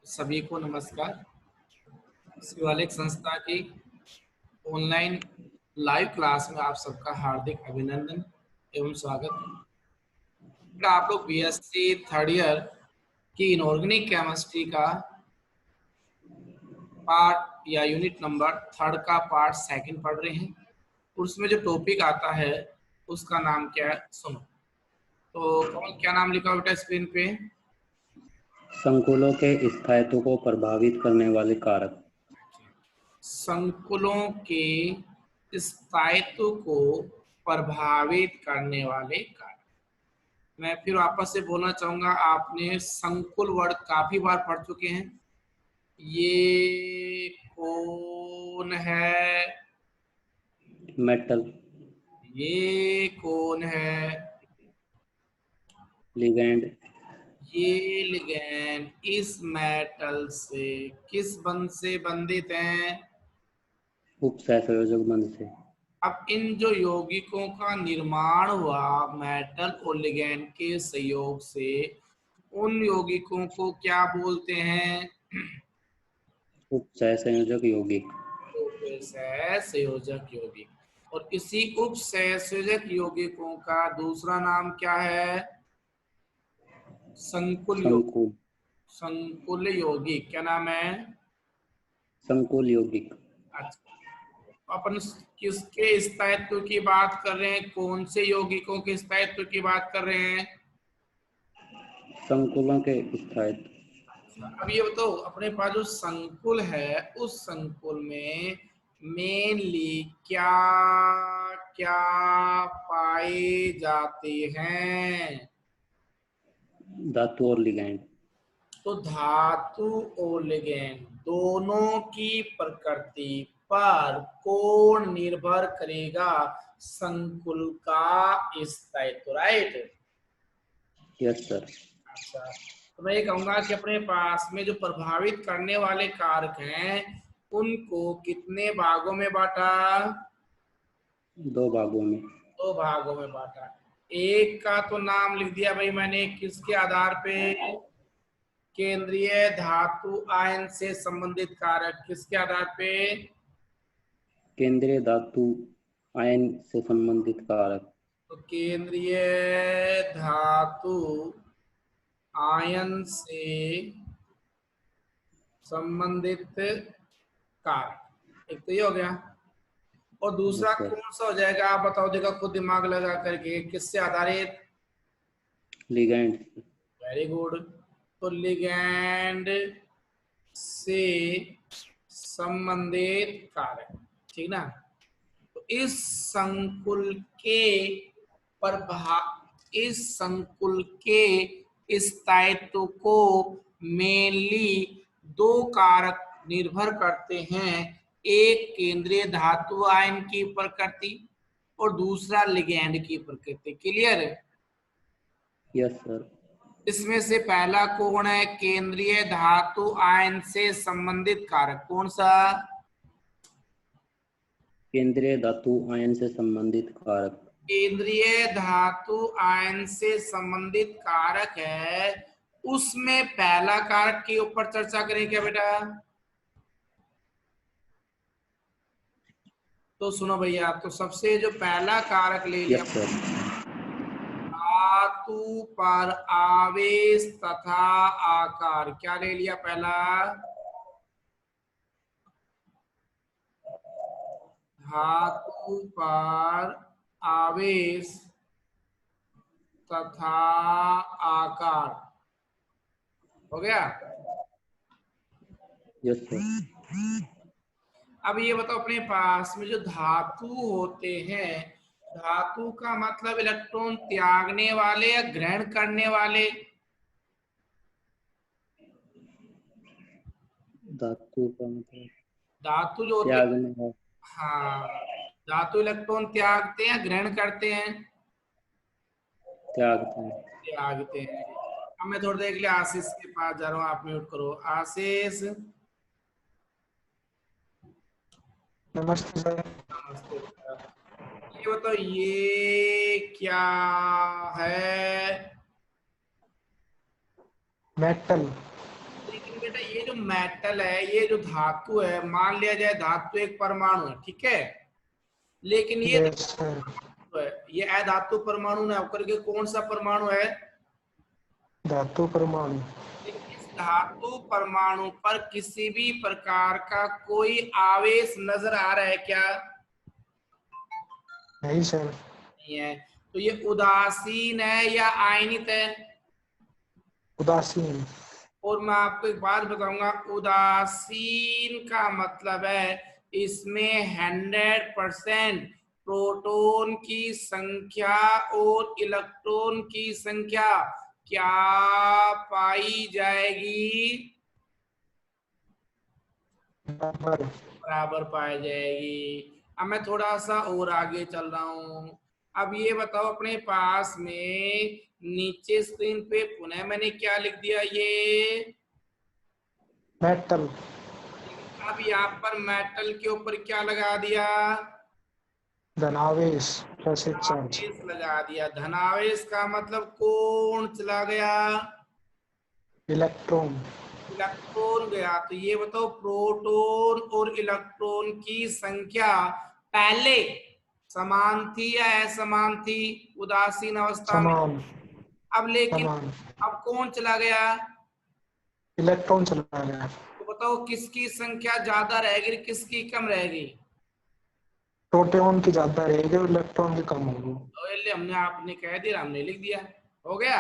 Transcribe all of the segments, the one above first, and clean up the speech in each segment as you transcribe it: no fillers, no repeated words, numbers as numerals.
सभी को नमस्कार। शिवालिक संस्था की ऑनलाइन लाइव क्लास में आप सबका हार्दिक अभिनंदन एवं स्वागत। आप लोग बीएससी थर्ड ईयर की इनऑर्गेनिक केमिस्ट्री का पार्ट या यूनिट नंबर थर्ड का पार्ट सेकंड पढ़ रहे हैं। उसमें जो टॉपिक आता है उसका नाम क्या है, सुनो। तो कौन क्या नाम लिखा बेटा स्क्रीन पे? संकुलों के स्थायित्व को प्रभावित करने वाले कारक। संकुलों के स्थायित्व को प्रभावित करने वाले कारक। मैं फिर वापस से बोलना चाहूंगा, आपने संकुल वर्ड काफी बार पढ़ चुके हैं। ये कौन है? मेटल। ये कौन है? लिगैंड। ये लिगैंड इस मेटल से किस बंध से बंधित हैं? उपसहसंयोजक बंध से। अब इन जो यौगिकों का निर्माण हुआ मेटल और लिगैंड के सहयोग से, उन यौगिकों को क्या बोलते हैं? उपसहसंयोजक यौगिक। उपसहसंयोजक यौगिक। और इसी उपसहसंयोजक यौगिकों का दूसरा नाम क्या है? संकुल यौगिक। संकुल। संकुल यौगिक क्या नाम है? संकुल यौगिक। अच्छा, अपन किसके स्थायित्व की बात कर रहे हैं? कौन से यौगिकों के स्थायित्व की बात कर रहे हैं? संकुलों के स्थायित्व। अब ये बताओ, अपने पास जो संकुल है उस संकुल में मेनली क्या क्या पाए जाते हैं? धातु और लिगैंड। तो धातु और लिगैंड दोनों की प्रकृति पर कौन निर्भर करेगा? संकुल का स्थायित्व, राइट? Yes sir. अच्छा, तो मैं ये कहूंगा कि अपने पास में जो प्रभावित करने वाले कारक हैं उनको कितने भागों में बांटा? 2 भागों में। 2 भागों में बांटा। एक का तो नाम लिख दिया भाई मैंने, किसके आधार पे? केंद्रीय धातु आयन से संबंधित कारक। किसके आधार पे? केंद्रीय धातु आयन से संबंधित कारक। तो केंद्रीय धातु आयन से संबंधित कारक, एक तो ये हो गया। और दूसरा यस सर। कौन सा हो जाएगा आप बताओ, देखो खुद दिमाग लगा करके, किससे आधारित? लिगैंड। Very good. तो लिगैंड से संबंधित कारक, ठीक ना? तो इस संकुल के स्थायित्व को मेनली 2 कारक निर्भर करते हैं। एक केंद्रीय धातु आयन की प्रकृति और दूसरा लिगैंड की प्रकृति। क्लियर है? Yes sir. इसमें से पहला कौन है? केंद्रीय धातु आयन से संबंधित कारक। कौन सा? केंद्रीय धातु आयन से संबंधित कारक। केंद्रीय धातु आयन से संबंधित कारक है, उसमें पहला कारक के ऊपर चर्चा करें क्या बेटा? तो सुनो भैया, तो सबसे जो पहला कारक ले लिया, यस सर। धातु पर आवेश तथा आकार। क्या ले लिया पहला? धातु पर आवेश तथा आकार हो गया। Yes sir. अब ये बताओ, अपने पास में जो धातु होते हैं, धातु का मतलब इलेक्ट्रॉन त्यागने वाले या ग्रहण करने वाले? धातु का मतलब धातु जो होते, त्यागने वाला। हाँ, धातु इलेक्ट्रॉन त्यागते हैं ग्रहण करते हैं? त्यागते हैं। त्यागते हैं। अब मैं थोड़ी देर के लिए आशीष के पास जा रहा हूँ, आप म्यूट करो। आशीष, नमस्ते सर। नमस्ते बेटा। ये बताओ, ये क्या है? मेटल। लेकिन बेटा बेटा ये जो मेटल है, ये जो धातु है, मान लिया जाए धातु एक परमाणु है, ठीक है, लेकिन ये यस सर। धातु है, ये अधातु परमाणु ना होकर के कौन सा परमाणु है? धातु परमाणु। इस धातु परमाणु पर किसी भी प्रकार का कोई आवेश नजर आ रहा है क्या? नहीं सर। नहीं है। तो ये उदासीन है या आयनित है? उदासीन। और मैं आपको एक बात बताऊंगा, उदासीन का मतलब है इसमें 100% प्रोटॉन की संख्या और इलेक्ट्रॉन की संख्या क्या पाई जाएगी? बराबर। बराबर पाई जाएगी। अब मैं थोड़ा सा और आगे चल रहा हूँ। अब ये बताओ अपने पास में नीचे स्क्रीन पे पुनः मैंने क्या लिख दिया? ये मेटल। अब यहाँ पर मेटल के ऊपर क्या लगा दिया? धनावेश प्लस एक चार्ज। धनावेश लगा दिया। धनावेश का मतलब कौन चला गया? इलेक्ट्रॉन। इलेक्ट्रॉन गया। तो ये बताओ प्रोटॉन और इलेक्ट्रॉन की संख्या पहले समान थी या असमान थी उदासीन अवस्था में? समान। अब लेकिन समान। अब कौन चला गया? इलेक्ट्रॉन चला गया। तो बताओ किसकी संख्या ज्यादा रहेगी, किसकी कम रहेगी? प्रोटॉन की ज्यादा रहेगी और इलेक्ट्रॉन की कम होगी। तो ये हमने आपने कह दिया, हमने लिख दिया, हो गया।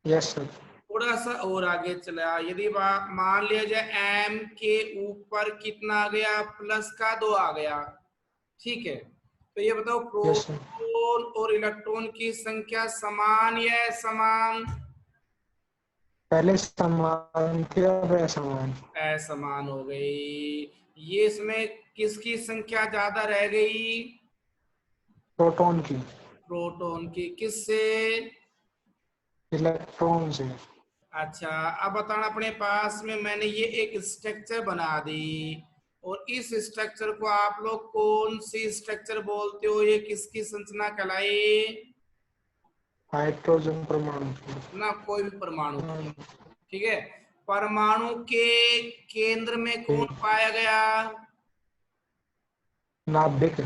Yes sir. थोड़ा सा और आगे चला, यदि मान लिया जाए m के ऊपर कितना आ गया? प्लस का 2 आ गया, ठीक है। तो ये बताओ यस सर। प्रोटॉन और इलेक्ट्रॉन की संख्या समान या असमान? पहले समान थे अब असमान। असमान हो गई। ये इसमें किसकी संख्या ज्यादा रह गई? प्रोटॉन की। प्रोटॉन की। किससे? इलेक्ट्रॉन से। अच्छा, अब बताना अपने पास में मैंने ये एक स्ट्रक्चर बना दी, और इस स्ट्रक्चर को आप लोग कौन सी स्ट्रक्चर बोलते हो? ये किसकी संरचना कहलाई? हाइड्रोजन परमाणु की। ना कोई भी परमाणु की, ठीक है। परमाणु के केंद्र में कौन पाया गया? नाभिक।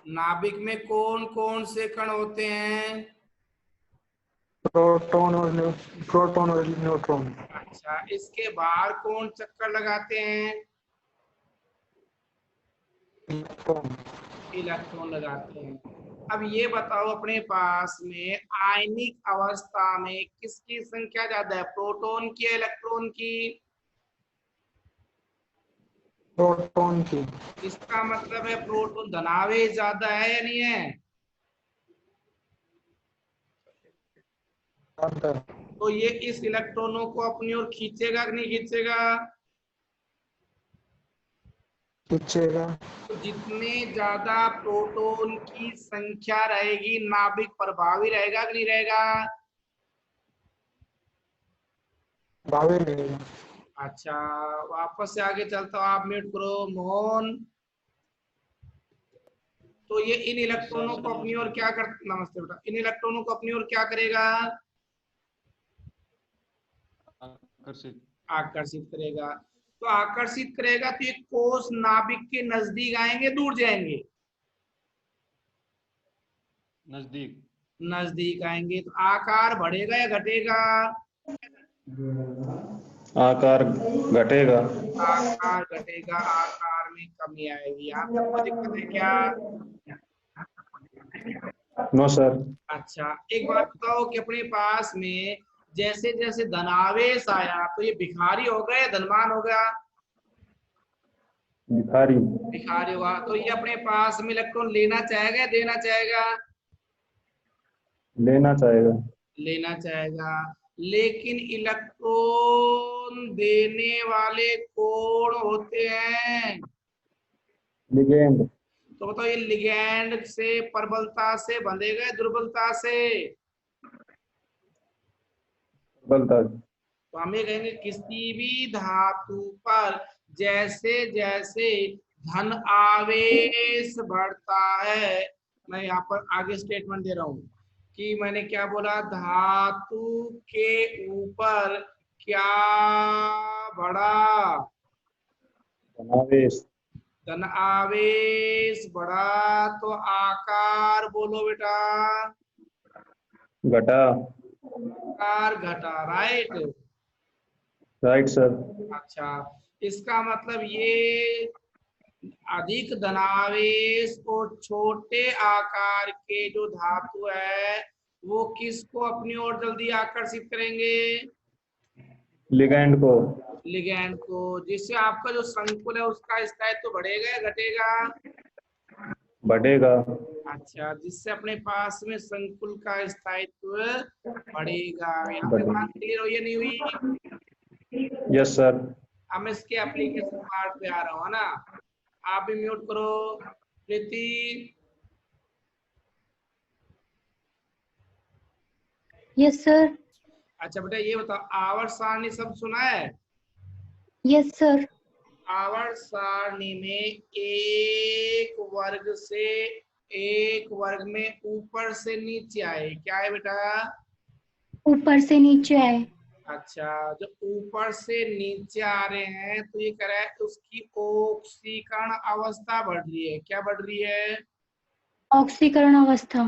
नाभिक में कौन कौन से कण होते हैं? प्रोटॉन और न्यूट्रॉन। अच्छा, इसके बाहर कौन चक्कर लगाते हैं? इलेक्ट्रॉन। इलेक्ट्रॉन लगाते हैं। अब ये बताओ अपने पास में आयनिक अवस्था में किसकी संख्या ज्यादा है, प्रोटॉन की या इलेक्ट्रॉन की? प्रोटॉन की। इसका मतलब है प्रोटॉन धनावेश ज्यादा है या नहीं है? अंदर। तो ये इस इलेक्ट्रॉनों को अपनी ओर खींचेगा कि नहीं खींचेगा? खींचेगा। तो जितने ज्यादा प्रोटॉन की संख्या रहेगी, नाभिक प्रभावी रहेगा कि नहीं रहेगा? भावे रहेगा। अच्छा, वापस से आगे चलता हूं, आप म्यूट करो मोहन। तो ये इन इलेक्ट्रॉनों को अपनी ओर क्या कर, नमस्ते बेटा, इन इलेक्ट्रॉनों को अपनी ओर क्या करेगा? आकर्षित। आकर्षित करेगा। तो आकर्षित करेगा तो ये कोष नाभिक के नजदीक आएंगे, दूर जाएंगे? नजदीक। नजदीक आएंगे। तो आकार बढ़ेगा या घटेगा? आकार घटेगा। आकार घटेगा, आकार में कमी आएगी। यहाँ तक कोई दिक्कत है क्या? No sir. अच्छा, एक बात बताओ कि अपने पास में जैसे जैसे धनावेश आया तो ये भिखारी हो गया या धनवान हो गया? भिखारी। भिखारी होगा। तो ये अपने पास में इलेक्ट्रॉन लेना चाहेगा या देना चाहेगा? लेना चाहेगा। लेना चाहेगा। लेकिन इलेक्ट्रॉन देने वाले कौन होते हैं? लिगेंड। तो बताओ ये लिगैंड से प्रबलता से बंधेगा या दुर्बलता से? बलता। तो हमें कहेंगे किसी भी धातु पर जैसे जैसे धन आवेश बढ़ता है, मैं यहाँ पर आगे स्टेटमेंट दे रहा हूं कि मैंने क्या बोला, धातु के ऊपर क्या बड़ा, धनावेश, धन आवेश बड़ा, तो आकार बोलो बेटा, घटा। आकार घटा, राइट। Right sir. अच्छा, इसका मतलब ये अधिक धनावेश और छोटे आकार के जो धातु है वो किसको अपनी ओर जल्दी आकर्षित करेंगे? लिगैंड को। लिगैंड को, जिससे आपका जो संकुल है उसका स्थायित्व बढ़ेगा या घटेगा? बढ़ेगा। अच्छा, जिससे अपने पास में संकुल का स्थायित्व बढ़ेगा। यहाँ पे बढ़ेगा। बात क्लियर हुई या नहीं हुई? Yes sir. अब मैं इसके एप्लीकेशन पार्ट पे आ रहा हूँ, है ना। आप भी म्यूट करो प्रीति। Yes sir. अच्छा बेटा ये बताओ, आवर्त सारणी शब्द सुना है? Yes sir. आवर्त सारणी में एक वर्ग में ऊपर से नीचे आए, क्या है बेटा? ऊपर से नीचे आए। अच्छा, जो ऊपर से नीचे आ रहे हैं तो ये कह रहा है उसकी ऑक्सीकरण अवस्था बढ़ रही है। क्या बढ़ रही है? ऑक्सीकरण अवस्था।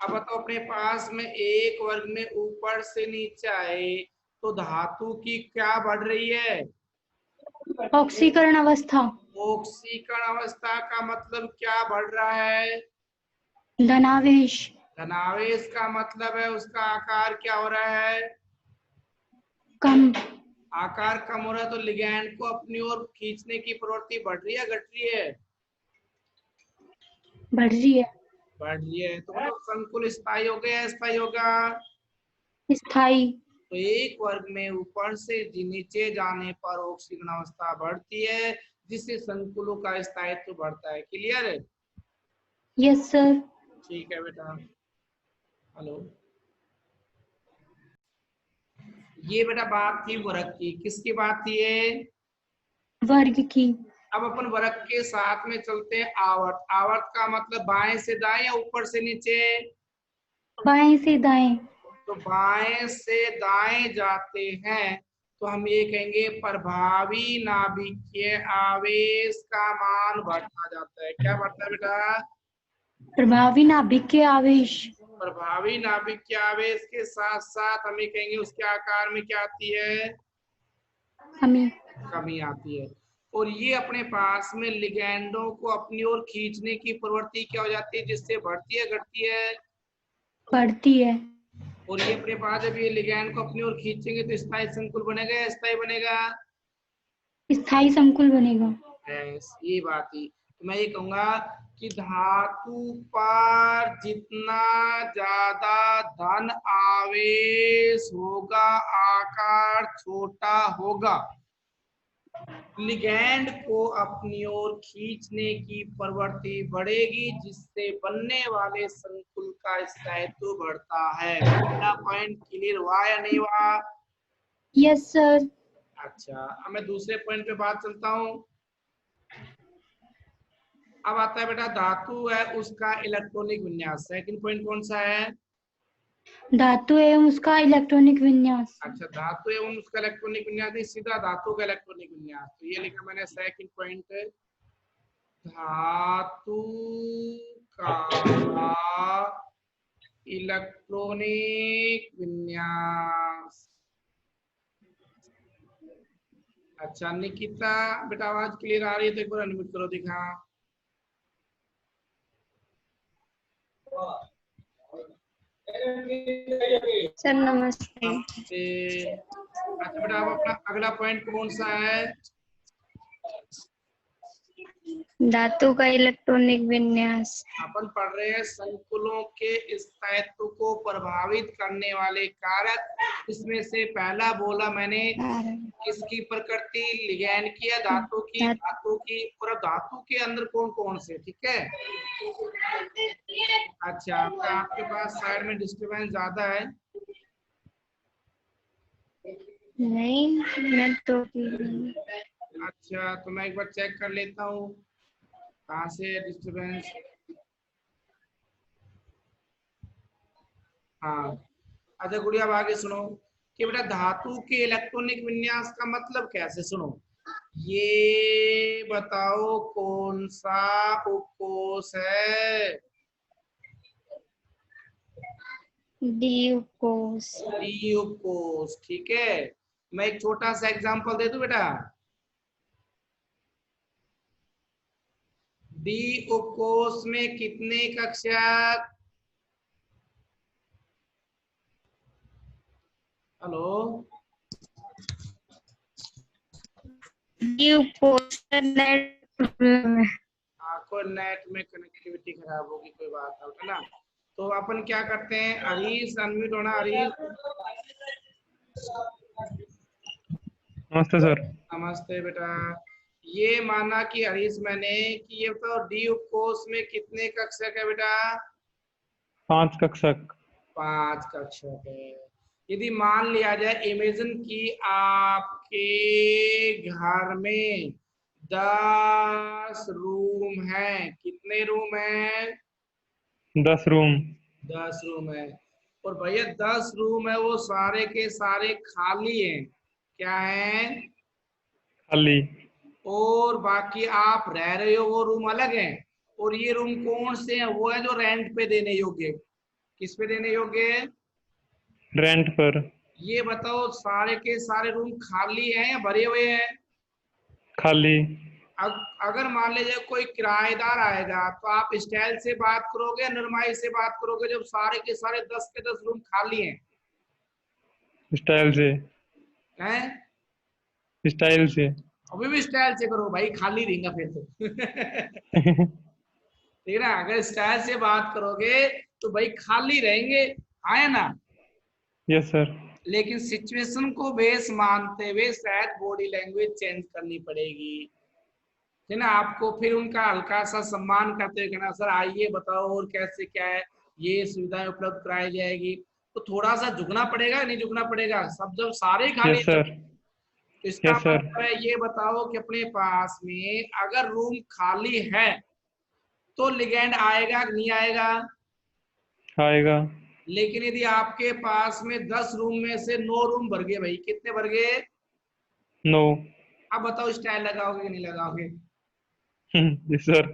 अब बताओ, अपने पास में एक वर्ग में ऊपर से नीचे आए तो धातु की क्या बढ़ रही है? ऑक्सीकरण अवस्था। ऑक्सीकरण अवस्था का मतलब क्या बढ़ रहा है? धनावेश। धनावेश का मतलब है उसका आकार क्या हो रहा है? कम। आकार कम हो रहा है, तो लिगैंड को अपनी ओर खींचने की प्रवृत्ति बढ़ रही है घट रही है? बढ़ रही है। बढ़ रही है। तो मतलब संकुल स्थायी हो गया, स्थायी होगा? स्थायी। तो एक वर्ग में ऊपर से नीचे जाने पर ऑक्सीकरण अवस्था बढ़ती है, जिससे संकुलों का स्थायित्व बढ़ता है। क्लियर है? Yes sir. ठीक है बेटा। हेलो, ये बेटा बात थी वर्ग की। किसकी बात थी ये? वर्ग की। अब अपन वर्ग के साथ में चलते हैं आवर्त। आवर्त का मतलब बाएं से दाएं या ऊपर से नीचे? बाएं से दाएं। तो बाएं से दाएं जाते हैं तो हम ये कहेंगे प्रभावी नाभिकीय आवेश का मान बढ़ता जाता है। क्या बढ़ता है बेटा? प्रभावी नाभिकीय आवेश। प्रभावी नाभिकीय आवेश के साथ साथ हमें कहेंगे उसके आकार में क्या आती है? हमें कमी आती है। और ये अपने पास में लिगैंडों को अपनी ओर खींचने की प्रवृत्ति क्या हो जाती है, जिससे बढ़ती है घटती है? बढ़ती है। और ये अपने पास जब ये लिगैंड को अपनी ओर खींचेंगे तो स्थायी संकुल बनेगा या स्थायी बनेगा? स्थायी संकुल बनेगा। ये बात ही तो मैं ये कहूंगा कि धातु पर जितना ज्यादा धन आवेश होगा आकार छोटा होगा। लिगैंड को अपनी ओर खींचने की प्रवृत्ति बढ़ेगी, जिससे बनने वाले संकुल का स्थायित्व बढ़ता है। पहला पॉइंट क्लियर हुआ या नहीं हुआ? Yes sir. अच्छा, अब मैं दूसरे पॉइंट पे बात चलता हूँ। अब आता है बेटा धातु है उसका इलेक्ट्रॉनिक विन्यास। सेकंड पॉइंट कौन सा है? धातु एवं उसका इलेक्ट्रॉनिक विन्यास। अच्छा, धातु एवं उसका इलेक्ट्रॉनिक विन्यास नहीं, सीधा धातु का इलेक्ट्रॉनिक विन्यास। तो ये लिखा मैंने सेकंड पॉइंट, धातु का इलेक्ट्रॉनिक विन्यास। अच्छा निकिता बेटा आवाज क्लियर आ रही है तो एक बार अनम्यूट करो दिखा। सर नमस्ते। अच्छा बेटा अब अपना अगला पॉइंट कौन सा है? धातु का इलेक्ट्रॉनिक विन्यास। अपन पढ़ रहे हैं संकुलों के स्थायित्व को प्रभावित करने वाले कारक। इसमें से पहला बोला मैंने किसकी प्रकृति? लिगैंड की या धातु की? धातु की। और धातु के अंदर कौन कौन से? ठीक है। अच्छा, आपके पास साइड में डिस्टरबेंस ज्यादा है? नहीं मैं तो अच्छा, तो मैं एक बार चेक कर लेता हूँ कहाँ से डिस्टरबेंस। हाँ, अच्छा गुड़िया अब आगे सुनो। कि बेटा धातु के इलेक्ट्रॉनिक विन्यास का मतलब कैसे, सुनो, ये बताओ कौन सा उपकोष है? डी उपकोष। डी उपकोष, ठीक है। मैं एक छोटा सा एग्जांपल दे दूं बेटा। डी उपकोष में कितने कक्षक? हेलो, डी उपकोष नेट प्रॉब्लम है। कोई नेट में कनेक्टिविटी खराब होगी, कोई बात नहीं, है ना। तो अपन क्या करते हैं, हरीश अनम्यूट होना, हरीश। नमस्ते सर। नमस्ते बेटा। ये माना कि हरीश मैंने कि ये तो डी उपकोष में कितने कक्षक है बेटा? 5 कक्षक। 5 कक्षक है। यदि मान लिया जाए, इमेजिन की आपके घर में 10 रूम है, कितने रूम है? 10 रूम। 10 रूम है, और भैया 10 रूम है वो सारे के सारे खाली हैं, क्या है? खाली। और बाकी आप रह रहे हो वो रूम अलग हैं, और ये रूम कौन से हैं? वो है जो रेंट पे देने योग्य। किस पे देने योग्य है? रेंट पर। ये बताओ सारे के सारे रूम खाली हैं या भरे हुए हैं? खाली। अगर मान लीजिए कोई किराएदार आएगा तो आप स्टाइल से बात करोगे या नरमाई से बात करोगे जब सारे के सारे 10 के 10 रूम खाली हैं? स्टाइल से। हैं? स्टाइल से। अभी भी स्टाइल से करो भाई, खाली रहेगा फिर तो। ठीक है ना, अगर स्टाइल से बात करोगे तो भाई खाली रहेंगे, आया ना। Yes sir. लेकिन सिचुएशन को बेस मानते हुए शायद बॉडी लैंग्वेज चेंज करनी पड़ेगी, है ना। आपको फिर उनका हल्का सा सम्मान करते हुए कहना, सर आइए बताओ और कैसे क्या है, ये सुविधाएं उपलब्ध कराई जाएगी। तो थोड़ा सा झुकना पड़ेगा, नहीं झुकना पड़ेगा? सब जब सारे खाली यस सर। तो इसका यस सर। मतलब है, ये बताओ कि अपने पास में अगर रूम खाली है तो लिगेंड आएगा कि नहीं आएगा? आएगा। लेकिन यदि आपके पास में 10 रूम में से 9 रूम भर गए, भाई कितने भर गए? 9। अब बताओ स्टाइल लगाओगे कि नहीं लगाओगे? Yes sir.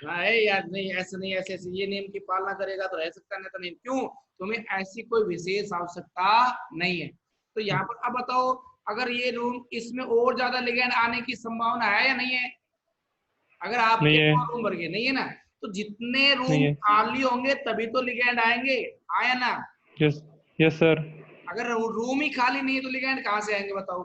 नहीं यार, नहीं ऐसे नहीं, ऐसे ऐसे ये नियम की पालना करेगा तो रह सकता, नहीं तो नहीं। क्यों? तुम्हें ऐसी कोई विशेष आवश्यकता नहीं है। तो यहाँ पर अब बताओ, अगर ये रूम, इसमें और ज्यादा लिगेंड आने की संभावना है या नहीं है? अगर आपके नहीं है। 9 रूम भर गए, नहीं है ना, तो जितने नहीं रूम है। खाली होंगे तभी तो लिगेंड आएंगे, आया ना। यस। Yes sir. अगर रूम ही खाली नहीं है तो लिगेंड कहाँ से आएंगे बताओ?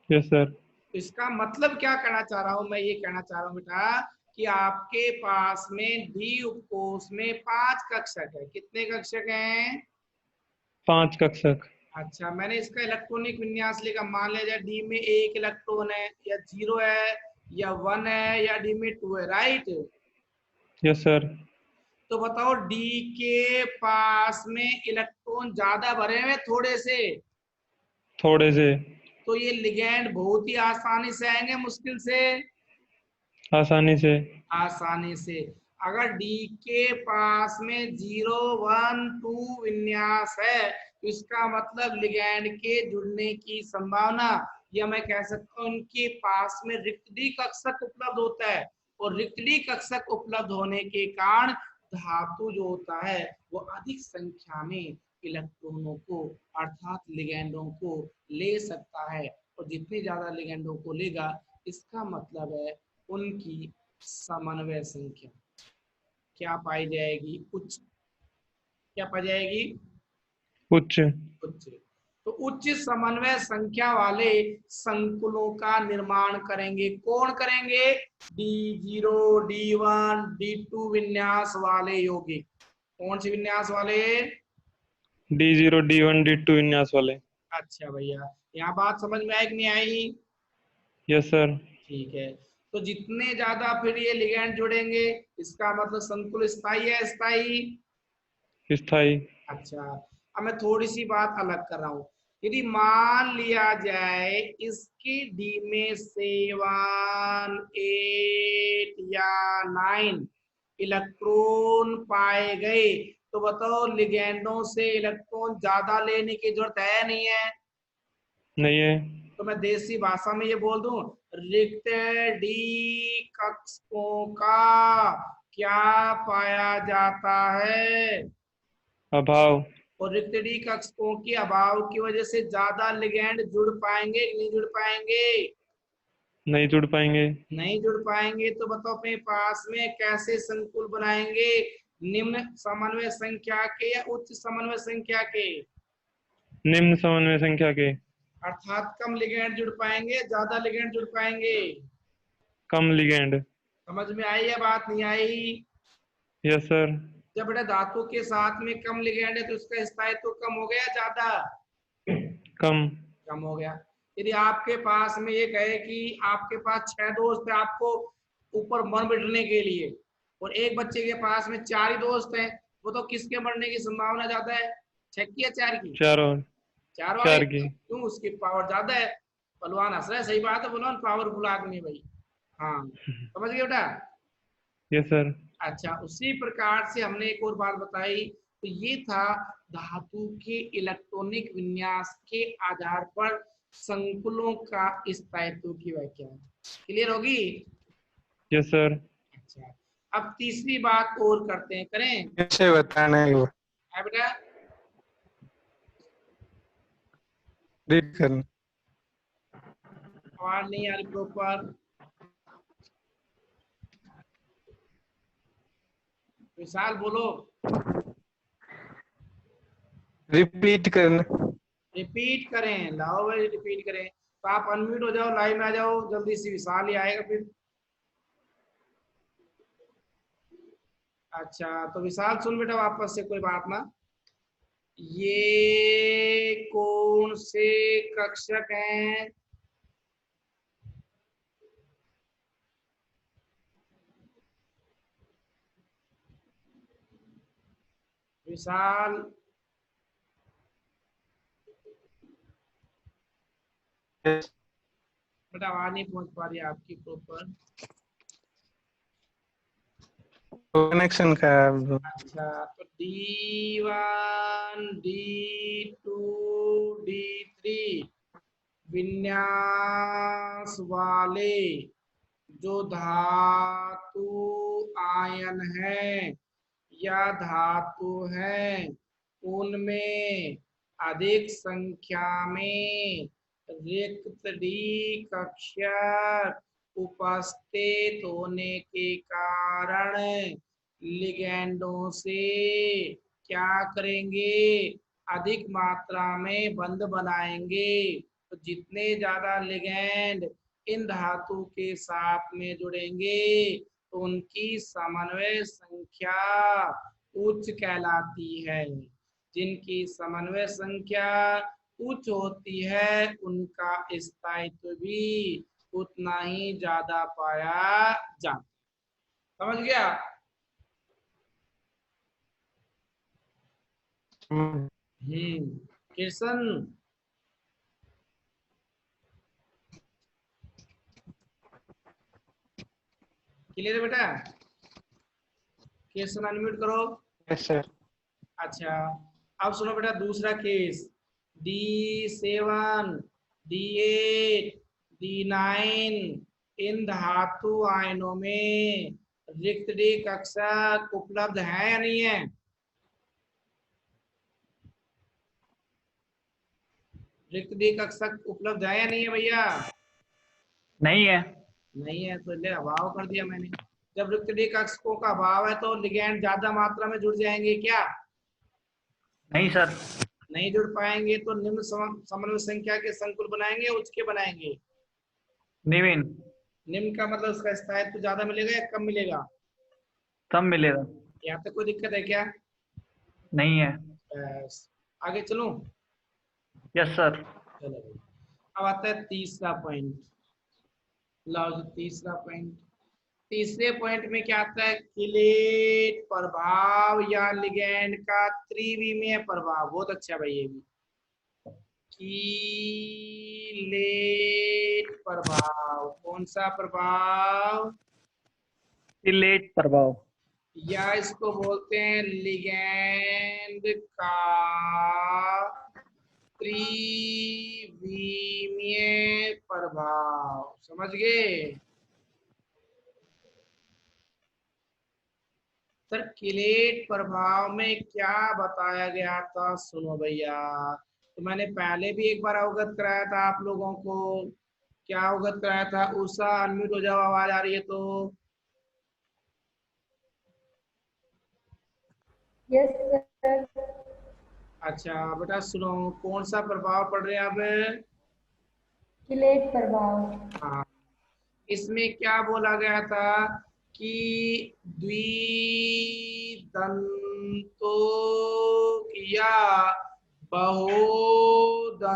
Yes sir. तो इसका मतलब क्या कहना चाह रहा हूं मैं? ये कहना चाह रहा हूं बेटा कि आपके पास में डी उपकोष में 5 कक्षक है। कितने कक्षक हैं? 5 कक्षक। अच्छा, मैंने इसका इलेक्ट्रॉनिक विन्यास लिखा। मान लिया जाए डी में 1 इलेक्ट्रॉन है, या 0 है, या 1 है, या डी में 2 है, राइट? Yes sir. तो बताओ डी के पास में इलेक्ट्रॉन ज्यादा भरे हुए थोड़े से? थोड़े से। तो ये लिगेंड बहुत ही आसानी से आएंगे, मुश्किल से? आसानी से। आसानी से। अगर डी के पास में 0, 1, 2 विन्यास है तो इसका मतलब लिगैंड के जुड़ने की संभावना, या मैं कह सकता हूं उनके पास में रिक्त डी कक्षक उपलब्ध होता है, और रिक्त डी कक्षक उपलब्ध होने के कारण धातु जो होता है वो अधिक संख्या में इलेक्ट्रॉनों को अर्थात लिगैंडों को ले सकता है, और जितने ज्यादा लिगैंडों को लेगा इसका मतलब है उनकी समन्वय संख्या क्या पाई जाएगी? उच्च। क्या पाई जाएगी? उच्च। उच्च। तो उच्च समन्वय संख्या वाले संकुलों का निर्माण करेंगे। कौन करेंगे? D0, D1, D2 विन्यास वाले यौगिक। कौन से विन्यास वाले? D0, D1, D2 विन्यास वाले। अच्छा भैया, यहाँ बात समझ में आई कि नहीं आई? Yes sir. ठीक है। तो जितने ज्यादा फिर ये लिगैंड जुड़ेंगे इसका मतलब संकुल स्थायी है, स्थायी? स्थायी। अच्छा, अब मैं थोड़ी सी बात अलग कर रहा हूं। यदि मान लिया जाए इसके डी में 7, 8 या 9 इलेक्ट्रॉन पाए गए तो बताओ लिगेंडों से इलेक्ट्रॉन ज्यादा लेने की जरूरत है नहीं है? नहीं है। तो मैं देसी भाषा में ये बोल दूं, रिक्त डी कक्षकों का क्या पाया जाता है? अभाव। और रिक्त डी कक्षकों के अभाव की वजह से ज्यादा लिगेंड जुड़ पाएंगे कि नहीं जुड़ पाएंगे? नहीं जुड़ पाएंगे। नहीं जुड़ पाएंगे। तो बताओ अपने पास में कैसे संकुल बनाएंगे? निम्न समन्वय संख्या के या उच्च समन्वय संख्या के? निम्न समन्वय संख्या के। अर्थात कम लिगेंड जुड़ पाएंगे, ज्यादा लिगेंड जुड़ पाएंगे? कम लिगेंड। समझ में आई या बात नहीं आई? Yes sir. जब बेटा धातु के साथ में कम लिगेंड है तो उसका स्थायित्व तो कम हो गया, ज्यादा? कम। कम हो गया। यदि आपके पास में ये कहे कि आपके पास 6 दोस्त है आपको ऊपर मर मिटने के लिए, और एक बच्चे के पास में 4 ही दोस्त हैं, वो तो किसके मरने की संभावना ज्यादा है, 6 की या 4 की? चारों। 4 4 वाली। की। क्यों? उसकी पावर ज्यादा है। पहलवान हंस रहा है, सही बात है, पहलवान पावरफुल आदमी है भाई। हाँ समझ गए बेटा? Yes sir. अच्छा, उसी प्रकार से हमने एक और बात बताई, तो ये था धातु के इलेक्ट्रॉनिक विन्यास के आधार पर संकुलों का स्थायित्व की व्याख्या। क्लियर होगी? Yes sir. अच्छा, अब तीसरी बात और करते हैं, करें? कैसे बताना है वो? है बेटा? रीड करना। आवाज नहीं आ रही प्रॉपर। विशाल बोलो। रिपीट करना। रिपीट करें, लाओ भाई रिपीट करें। तो आप अनम्यूट हो जाओ, लाइव में आ जाओ जल्दी से, विशाल ही आएगा फिर। अच्छा, तो विशाल सुन बेटा वापस से, कोई बात ना। ये कौन से कक्षक हैं? विशाल, बेटा आवाज नहीं पहुंच पा रही आपकी प्रॉपर। कनेक्शन का। अच्छा, तो D1 D2 D3 विन्यास वाले जो धातु आयन है या धातु है, उनमें अधिक संख्या में रिक्त डी कक्षक उपस्थित होने के कारण लिगेंडों से क्या करेंगे? अधिक मात्रा में बंध बनाएंगे। तो जितने ज्यादा लिगेंड इन धातु के साथ में जुड़ेंगे तो उनकी समन्वय संख्या उच्च कहलाती है। जिनकी समन्वय संख्या उच्च होती है उनका स्थायित्व भी उतना ही ज्यादा पाया जाता। समझ गया? कृष्ण, क्लियर है बेटा? कृष्ण अनम्यूट करो। Yes sir. अच्छा, अब सुनो बेटा दूसरा केस। D7 D8 D9 इन धातु आयनों में रिक्त डी कक्षक उपलब्ध है या नहीं है? रिक्त डी कक्षक उपलब्ध है या नहीं है भैया? नहीं है। नहीं है तो ले अभाव कर दिया मैंने। जब रिक्त डी कक्षकों का अभाव है तो लिगेंड ज्यादा मात्रा में जुड़ जाएंगे क्या? नहीं सर। नहीं जुड़ पाएंगे। तो निम्न समन्वय संख्या के संकुल बनाएंगे, उच्च के बनाएंगे? निम्न। निम्न का मतलब उसका स्थायित्व ज्यादा मिलेगा या कम मिलेगा? कम मिलेगा। यहाँ तक कोई दिक्कत है क्या? नहीं है। बस, आगे चलूं? Yes sir. चलो भाई, अब आता है तीसरा पॉइंट। लाओ जी तीसरा पॉइंट। तीसरे पॉइंट में क्या आता है? किलेट प्रभाव या लिगेंड का त्रिविमीय प्रभाव। बहुत अच्छा भाई, ये भी किलेट प्रभाव। कौन सा प्रभाव? किलेट प्रभाव। या इसको बोलते हैं लिगैंड का त्रिविमीय प्रभाव। समझ गए सर? किलेट प्रभाव में क्या बताया गया था, सुनो भैया। तो मैंने पहले भी एक बार अवगत कराया था आप लोगों को। क्या अवगत कराया था? उषा अनम्यूट हो जाओ, आवाज आ रही है तो। Yes sir. अच्छा बेटा सुनो, कौन सा प्रभाव पड़ रहा है अब? किलेट प्रभाव। हाँ, इसमें क्या बोला गया था कि द्विदंतो या बहुदंतो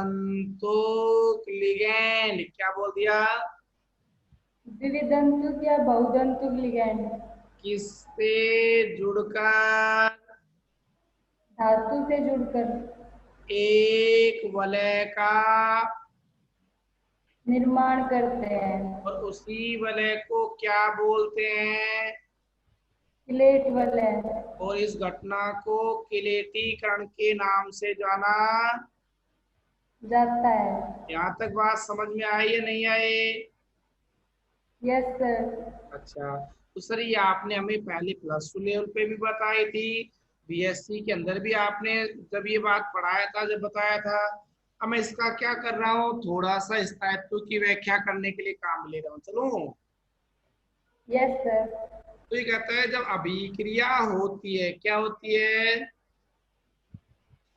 लिगैंड, क्या बोल दिया? द्विदंतुक या बहुदंतुक लिगैंड किससे जुड़कर धातु से जुड़कर एक वलय का निर्माण करते हैं। और उसी वलय को क्या बोलते हैं? किलेट वलय। और इस घटना को किलेटीकरण के नाम से जाना जाता है। यहाँ तक बात समझ में आई या नहीं आई? Yes sir. अच्छा, तो सर ये आपने हमें पहले प्लस टू लेवल पे भी बताई थी, बीएससी के अंदर भी आपने जब ये बात पढ़ाया था, जब बताया था। अब मैं इसका क्या कर रहा हूँ, थोड़ा सा स्थायित्व की व्याख्या करने के लिए काम ले रहा हूँ। चलो, यस सर। तो ये कहता है जब अभिक्रिया होती है, क्या होती है?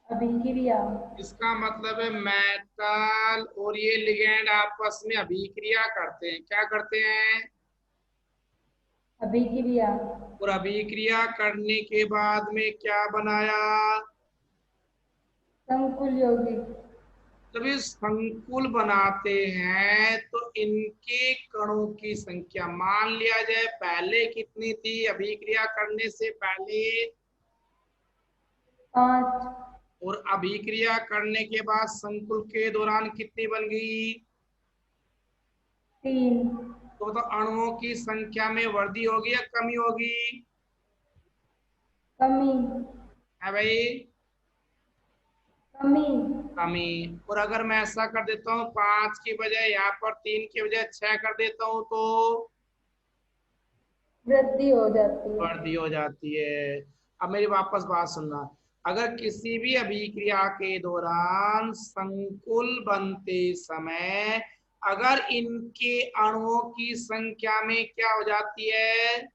अभिक्रिया। इसका मतलब है मेटल और ये लिगैंड आपस में अभिक्रिया करते हैं। क्या करते हैं? अभिक्रिया। और अभिक्रिया करने के बाद में क्या बनाया? संकुल यौगिक। जब ये संकुल बनाते हैं तो इनके कणों की संख्या मान लिया जाए पहले कितनी थी अभिक्रिया करने से पहले, 5। और अभिक्रिया करने के बाद संकुल के दौरान कितनी बन गई? 3। तो मतलब अणुओं की संख्या में वृद्धि होगी या कमी होगी? कमी। है भाई? कमी। कमी। और अगर मैं ऐसा कर देता हूँ 5 की बजाय यहाँ पर 3 की बजाय 6 कर देता हूँ तो वृद्धि हो जाती है। वृद्धि हो जाती है। अब मेरी वापस बात सुनना, अगर किसी भी अभिक्रिया के दौरान संकुल बनते समय अगर इनके अणुओं की संख्या में क्या हो जाती है?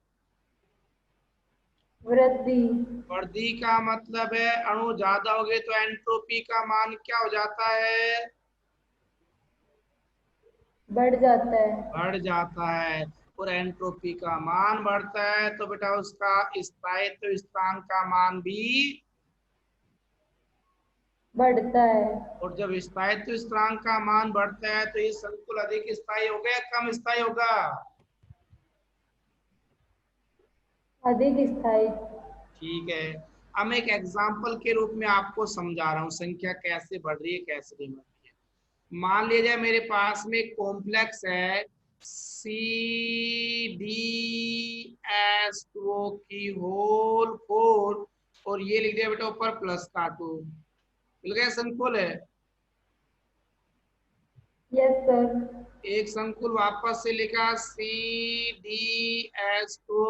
वृद्धि। वृद्धि का मतलब है अणु ज्यादा हो गए तो एंट्रोपी का मान क्या हो जाता है? बढ़ जाता है। बढ़ जाता है। और एंट्रोपी का मान बढ़ता है तो बेटा उसका स्थायित्व स्थिरांक का मान भी बढ़ता है। और जब स्थायित्व स्थिरांक का मान बढ़ता है तो ये संकुल अधिक स्थायी होगा या कम स्थायी होगा? अधिक स्थायी। ठीक है, अब मैं एक एग्जाम्पल के रूप में आपको समझा रहा हूँ संख्या कैसे बढ़ रही है कैसे नहीं बढ़ रही है। मान लीजिए मेरे पास में एक कॉम्प्लेक्स है CdS2O की होल 4 और ये लिख दिया बेटा ऊपर प्लस का 2, मिल गया संकुल है। Yes sir. एक संकुल वापस से लिखा CdS2O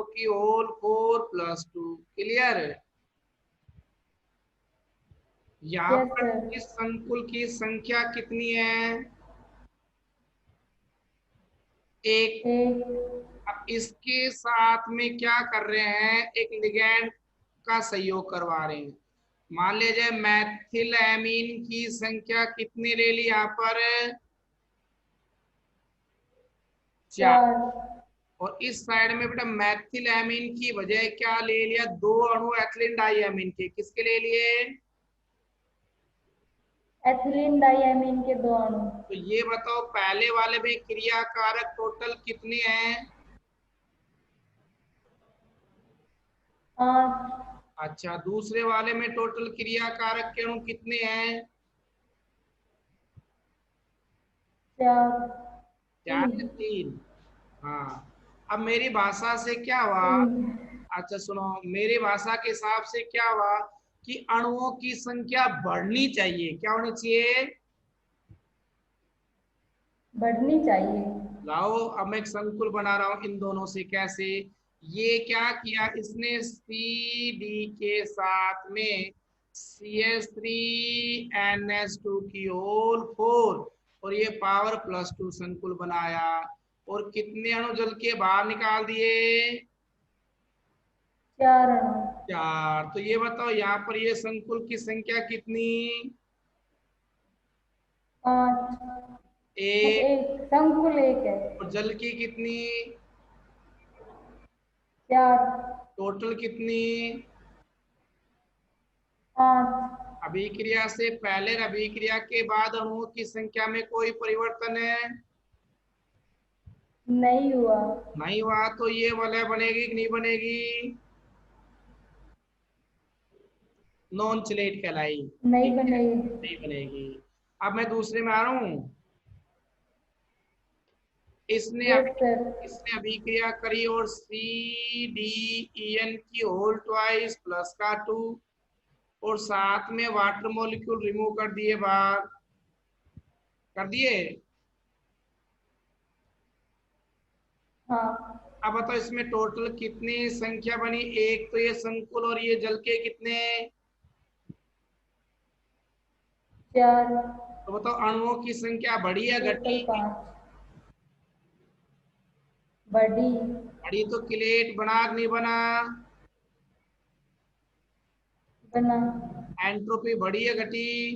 की होल 4 प्लस 2, क्लियर है? यहाँ यस पर सर। इस संकुल की संख्या कितनी है? 1। 1। अब इसके साथ में क्या कर रहे हैं, एक लिगैंड का सहयोग करवा रहे हैं। मान लीजिए मैथिल एमीन की संख्या कितनी ले ली यहाँ पर? 4। 4। और इस साइड में बेटा मैथिल एमीन की बजाय क्या ले लिया? 2 अणु एथिलीन डाइअमीन के। किसके ले लिए? एथिलीन डाइअमीन के 2 अणु। तो ये बताओ पहले वाले में क्रिया कारक टोटल कितने हैं? 5। अच्छा, दूसरे वाले में टोटल क्रिया कारक के अणु कितने हैं? 4। 4 या 3? हाँ, अब मेरी भाषा से क्या हुआ, 3। अच्छा सुनो, मेरी भाषा के हिसाब से क्या हुआ कि अणुओं की संख्या बढ़नी चाहिए। क्या होनी चाहिए? बढ़नी चाहिए। लाओ अब मैं एक संकुल बना रहा हूं इन दोनों से। कैसे? ये क्या किया इसने, सी डी के साथ में CH3NH2 की होल 4 और ये पावर +2 संकुल बनाया। और कितने अणु जल के बाहर निकाल दिए? 4 अणु। 4। तो ये बताओ यहाँ पर ये संकुल की संख्या कितनी? 5। 1। एक संकुल 1 है। और जल की कितनी? 4। टोटल कितनी? 5। अभिक्रिया से पहले और अभिक्रिया के बाद अणुओं की संख्या में कोई परिवर्तन है? नहीं हुआ। नहीं हुआ। तो ये वलय बनेगी कि नहीं बनेगी? नॉन चिलेट कहलाई। नहीं बनेगी। नहीं बनेगी। अब मैं दूसरे में आ रहा हूं। इसने यस सर। अभिक्रिया करी और CDEN की होल ट्वाइस प्लस का 2 और साथ में वाटर मॉलिक्यूल रिमूव कर दिए बाहर। कर दिए? हाँ। अब बताओ इसमें टोटल कितनी संख्या बनी? एक तो ये संकुल और ये जल के कितने? 4। तो बताओ अणुओं की संख्या बढ़ी या घटी? 5। बढ़ी। बढ़ी। तो किलेट बना कि नहीं बना? बना। एंट्रोपी बढ़ी या घटी?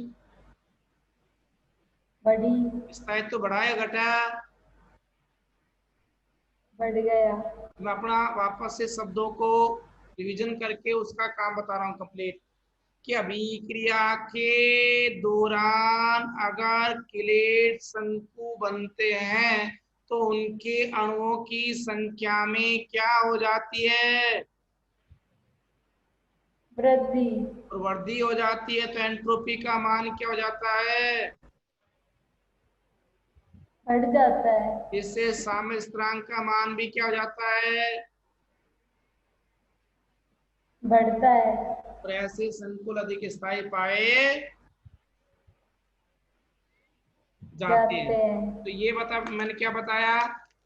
बढ़ी। स्थायित्व तो बढ़ा या घटा? बढ़ गया। मैं अपना वापस से शब्दों को रिवीजन करके उसका काम बता रहा हूँ कंप्लीट। कि अभिक्रिया के दौरान अगर किलेट शंकु बनते हैं तो उनके अणुओं की संख्या में क्या हो जाती है? वृद्धि। और वृद्धि हो जाती है। तो एंट्रोपी का मान क्या हो जाता है? बढ़ जाता है। इससे साम्य स्थिरांक का मान भी क्या हो जाता है? बढ़ता है। और ऐसे संकुल अधिक स्थायी पाए जाते हैं। तो ये बता, मैंने क्या बताया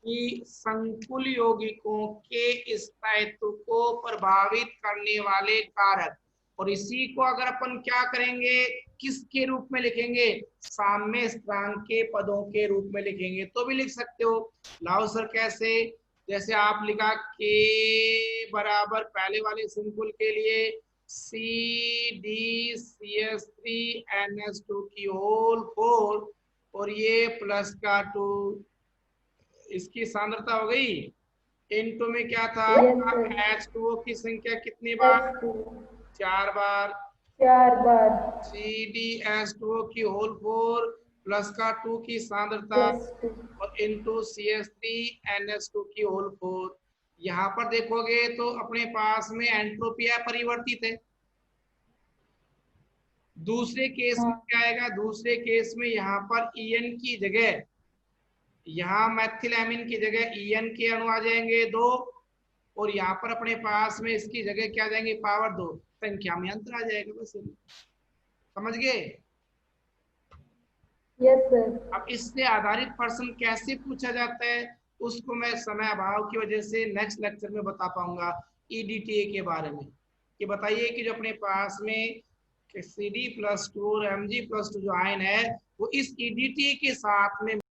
कि संकुल यौगिकों के स्थायित्व को प्रभावित करने वाले कारक, और इसी को अगर अपन क्या करेंगे, किसके रूप में लिखेंगे? साम्य स्थिरांक के पदों के रूप में लिखेंगे। तो भी लिख सकते हो। लाओ सर कैसे? जैसे आप लिखा K बराबर पहले वाले संकुल के लिए CDCH3NH2 की होल 4 और ये प्लस का 2, इसकी सांद्रता हो गई। इनटू में क्या था? H2O की संख्या कितनी बार? 4 बार। 4 बार। CDH2O की होल 4 प्लस का 2 की सांद्रता और इनटू CH3NH2 की होल 4। यहाँ पर देखोगे तो अपने पास में एंट्रोपी परिवर्तित है। दूसरे केस में क्या आएगा? दूसरे केस में यहाँ पर EN की जगह, यहाँ मैथिलएमीन की जगह EN के अणु आ जाएंगे 2 और यहाँ पर अपने पास में इसकी जगह क्या आ जाएंगे? पावर 2। संख्या में अंतर आ जाएगा। बस समझ गए? Yes sir. अब इससे आधारित प्रश्न कैसे पूछा जाता है उसको मैं समय अभाव की वजह से नेक्स्ट लेक्चर में बता पाऊंगा EDTA के बारे में। कि बताइए कि जो अपने पास में CD+2 और Mg+2 जो आयन है वो इस EDTA के साथ में